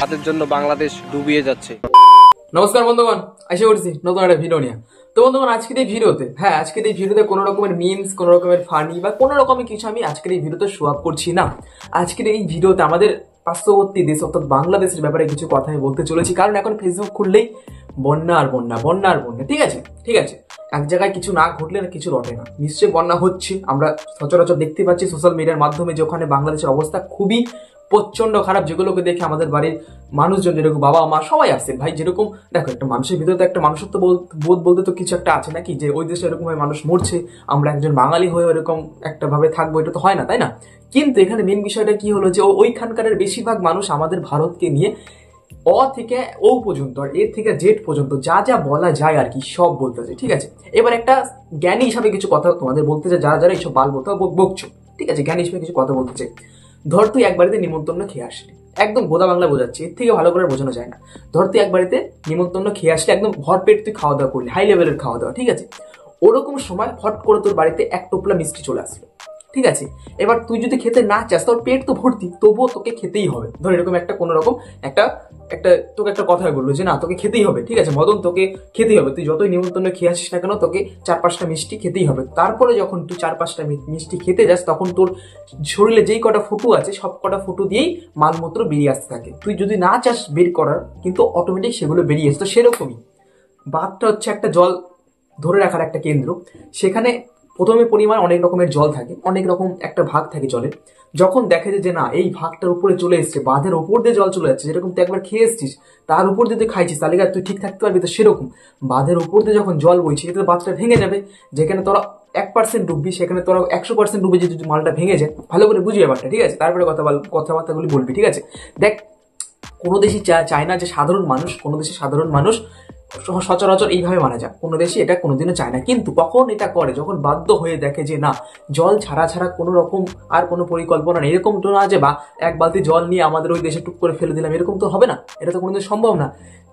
তাদের জন্য বাংলাদেশ ডুবিয়ে যাচ্ছে। নমস্কার বন্ধুগণ, আশা করছি নতুন একটা ভিডিও নিয়ে। তো বন্ধুগণ, আজকের এই ভিডিওতে কোনো রকমের মিমস, কোনো রকমের ফানি বা কোনো রকমের কিছু আমি আজকের এই ভিডিওতে শো আপ করছি না। আজকের এই ভিডিওতে আমাদের পার্শ্ববর্তী দেশ অর্থাৎ বাংলাদেশের ব্যাপারে কিছু কথা আমি বলতে চলেছি। কারণ এখন ফেসবুক খুললেই বন্যা আর বন্যা, বন্যা আর বন্যা। ঠিক আছে, এক জায়গায় কিছু না ঘটলে না কিছু রটে না। নিশ্চয়ই বন্যা হচ্ছে, আমরা সচরাচর দেখতে পাচ্ছি সোশ্যাল মিডিয়ার মাধ্যমে যে ওখানে বাংলাদেশের অবস্থা খুবই প্রচন্ড খারাপ, যেগুলোকে দেখে আমাদের বাড়ির মানুষজন, যেরকম বাবা মা সবাই আসছেন ভাই। যেরকম দেখো, একটা মানুষের ভিতরে তো একটা মানুষত্ব বোধ বলতে তো কিছু একটা আছে নাকি, যে ওই দেশে এরকম ভাবে মানুষ মরছে, আমরা একজন বাঙালি হয়ে এরকম একটা ভাবে থাকবো, এটা তো হয় না, তাই না? কিন্তু এখানে মেন বিষয়টা কি হলো, যে ওইখানকার বেশিরভাগ মানুষ আমাদের ভারতকে নিয়ে অ থেকে ও পর্যন্ত আর এ থেকে জেড পর্যন্ত যা যা বলা যায় আর কি সব বলতেছে। ঠিক আছে, এবার একটা জ্ঞানী হিসাবে কিছু কথা তোমাদের বলতে চাই, যারা যারা এইসব বাল বলতে বকছো। ঠিক আছে, জ্ঞানী হিসেবে কিছু কথা বলতে চাই। ধর তুই এক বাড়িতে নিমন্ত্রণ খেয়ে আসলি, একদম গোদা বাংলা বোঝাচ্ছি, এর থেকে ভালো করে বোঝানো যায় না। ধর তুই এক বাড়িতে নিমন্ত্রণ খেয়ে আসলি, একদম ভরপেট তুই খাওয়া দাওয়া করলি, হাই লেভেলের খাওয়া দাওয়া। ঠিক আছে, ওরকম সময় ফট করে তোর বাড়িতে এক টোপলা মিষ্টি চলে আসলো। ঠিক আছে, এবার তুই যদি খেতে না চাস, তোর পেট তো ভর্তি, তবুও তোকে খেতেই হবে। ধর এরকম একটা কোনো রকম একটা একটা তোকে একটা কথা বললো যে না তোকে খেতেই হবে। ঠিক আছে মদন, তোকে খেতেই হবে, তুই যতই নিমন্ত্রণ খেয়ে আসিস না কেন, তোকে 4-5টা মিষ্টি খেতেই হবে। তারপরে যখন তুই 4-5টা মিষ্টি খেতে যাস, তখন তোর শরীরে যেই কটা ফুটু আছে সব কটা ফুটু দিয়েই মালমূত্র বেরিয়ে আসতে থাকে। তুই যদি না চাস বের করার, কিন্তু অটোমেটিক সেগুলো বেরিয়ে আসে। তো সেরকমই বাথটা হচ্ছে একটা জল ধরে রাখার একটা কেন্দ্র। সেখানে প্রথমে পরিমাণ অনেক রকমের জল থাকে, অনেক রকম একটা ভাগ থাকে জলের। যখন দেখে যে না এই ভাগটার উপরে চলে এসছে, বাঁধের ওপর দিয়ে জল চলে যাচ্ছে, যেরকম তুই একবার খেয়ে এসছিস তার উপর দিয়ে তুই খাইছিস, তাহলে তুই ঠিক থাকতে পারবি। তো সেরকম বাঁধের উপর দিয়ে যখন জল বইছে, এতে বাঁধটা ভেঙে যাবে। যেখানে তোরা 1% ডুববি, সেখানে তোরা 100% ডুবে যদি মালটা ভেঙে যায়। ভালো করে বুঝি ব্যাপারটা। ঠিক আছে, তারপরে কথাবার্তাগুলি বলবি। ঠিক আছে, দেখ কোনো দেশই চায় না যে সাধারণ মানুষ, কোনো দেশের সাধারণ মানুষ সচরাচর এইভাবে মারা যায়, কোনো দেশে এটা কোনোদিনও চায় না। কিন্তু কখন এটা করে, যখন বাধ্য হয়ে দেখে যে না জল ছাড়া কোনো রকম আর কোনো পরিকল্পনা নেই। এরকম তো না যে বা এক বালতি জল নিয়ে আমাদের ওই দেশে টুক করে ফেলে দিলাম, এরকম তো হবে না, এটা তো কোনোদিন সম্ভব না।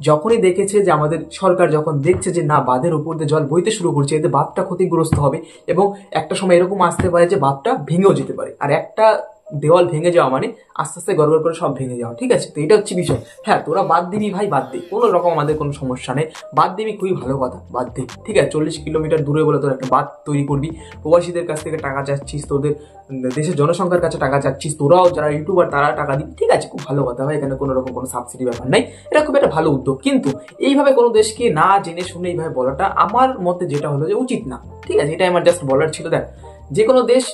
যখনই দেখেছে যে আমাদের সরকার যখন দেখছে যে না বাঁধের উপর দিয়ে জল বইতে শুরু করছে, এতে বাঁধটা ক্ষতিগ্রস্ত হবে এবং একটা সময় এরকম আসতে পারে যে বাঁধটা ভেঙেও যেতে পারে। আর একটা দেওয়াল ভেঙে যাওয়া মানে আস্তে আস্তে গড়বড় করে সব ভেঙে যাওয়া। ঠিক আছে, তো এটা হচ্ছে বিষয়। হ্যাঁ, তোরা বাদ দিবি ভাই, বাদ দিই, কোনো রকম আমাদের কোনো সমস্যা নেই, বাদ দিবি, খুবই ভালো কথা, বাদ দিই। ঠিক আছে, 40 কিলোমিটার দূরে বলে তোর একটা বাদ তৈরি করবি, প্রবাসীদের কাছ থেকে টাকা চাচ্ছিস, তোদের দেশের জনসংখ্যার কাছে টাকা চাচ্ছিস, তোরাও যারা ইউটিউবার তারা টাকা দিবি। ঠিক আছে, খুব ভালো কথা ভাই, এখানে কোনো রকম কোনো সাবসিডি ব্যাপার নাই, এটা খুব একটা ভালো উদ্যোগ। কিন্তু এইভাবে কোনো দেশকে না জেনে শুনে এইভাবে বলাটা আমার মতে যেটা হলো যে উচিত না। ঠিক আছে, এটাই আমার জাস্ট বলার ছিল। দেখ, যে কোনো দেশ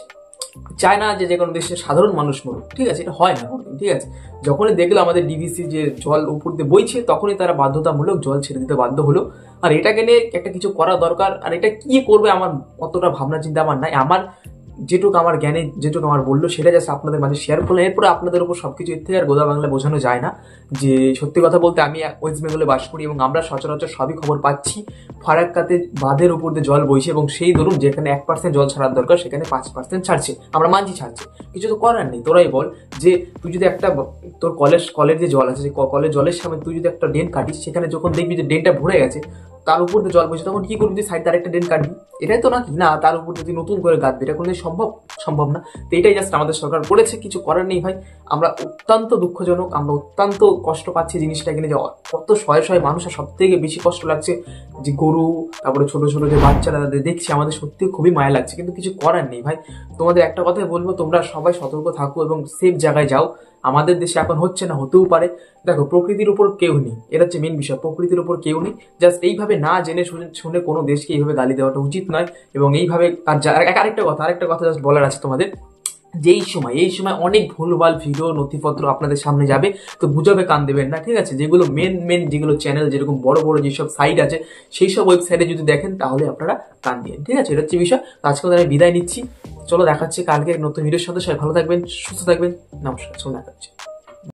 চায় না যে কোনো দেশের সাধারণ মানুষ মরুক। ঠিক আছে, এটা হয় না কোনোদিন। ঠিক আছে, যখনই দেখলো আমাদের ডিভিসি যে জল উপর দিয়ে বইছে, তখনই তারা বাধ্যতামূলক জল ছেড়ে দিতে বাধ্য হলো। আর এটাকে নিয়ে একটা কিছু করা দরকার। আর এটা কি করবে আমার অতটা ভাবনা চিন্তা আমার নাই। আমার যেটুকু আমার জ্ঞানে যেটুকু আমার বললো সেটা জাস্ট আপনাদের মাঝে শেয়ার করলাম। এরপরে আপনাদের উপর সবকিছু এর থেকে আর গোদা বাংলা বোঝানো যায় না। যে সত্যি কথা বলতে আমি ওয়েস্ট বেঙ্গলে বাস করি এবং আমরা সচরাচর সবই খবর পাচ্ছি ফারাক্কাতে বাঁধের উপর দিয়ে জল বইছে এবং সেই ধরুন যেখানে 1% জল ছাড়ার দরকার সেখানে 5% ছাড়ছে, আমরা মানছি ছাড়ছে, কিছু তো করার নেই। তোরাই বল যে তুই যদি একটা তোর কলের যে জল আছে, কলের জলের সামনে তুই যদি একটা ড্রেন কাটিস, সেখানে যখন দেখবি যে ড্রেনটা ভরে গেছে, তার উপর দিয়ে জল বইছে, তখন কি করবি? তুই সাইড আরেকটা ড্রেন কাটবি। এটাই তো নাকি না তার উপর যদি নতুন করে গাঁথবি, এটা কোনোদিন সম্ভব না। তো এটাই জাস্ট আমাদের সরকার করেছে, কিছু করার নেই ভাই। আমরা অত্যন্ত দুঃখজনক, আমরা অত্যন্ত কষ্ট পাচ্ছি জিনিসটা কিনে, যে কত শয়ে মানুষ। আর সব থেকে বেশি কষ্ট লাগছে যে গরু, তারপরে ছোট ছোট যে বাচ্চারা দেখছি, আমাদের সত্যি খুবই মায়া লাগছে, কিন্তু কিছু করার নেই ভাই। তোমাদের একটা কথাই বলবো, তোমরা সবাই সতর্ক থাকো এবং সেফ জায়গায় যাও। আমাদের দেশে এখন হচ্ছে না, হতেও পারে। দেখো, প্রকৃতির উপর কেউ নেই, এটা হচ্ছে মেন বিষয়, প্রকৃতির উপর কেউ নেই। জাস্ট এইভাবে না জেনে শুনে কোনো দেশকে এইভাবে গালি দেওয়াটা উচিত নয়। এবং এইভাবে আরেকটা কথা জাস্ট বলার আছে তোমাদের, যে এই সময় অনেক ভুলভাল ভিডিও নথিপত্র আপনাদের সামনে যাবে, তো বুঝাবে কান দেবেন না। ঠিক আছে, যেগুলো মেন যেগুলো চ্যানেল, যেরকম বড় বড় যেসব সাইট আছে, সেই সব ওয়েবসাইটে যদি দেখেন তাহলে আপনারা কান দিন। ঠিক আছে, এটা হচ্ছে বিষয়। আজকে আমি বিদায় নিচ্ছি, চলো দেখাচ্ছি কালকে নতুন ভিডিওর সাথে। সবাই ভালো থাকবেন, সুস্থ থাকবেন, নমস্কার, দেখা হচ্ছে।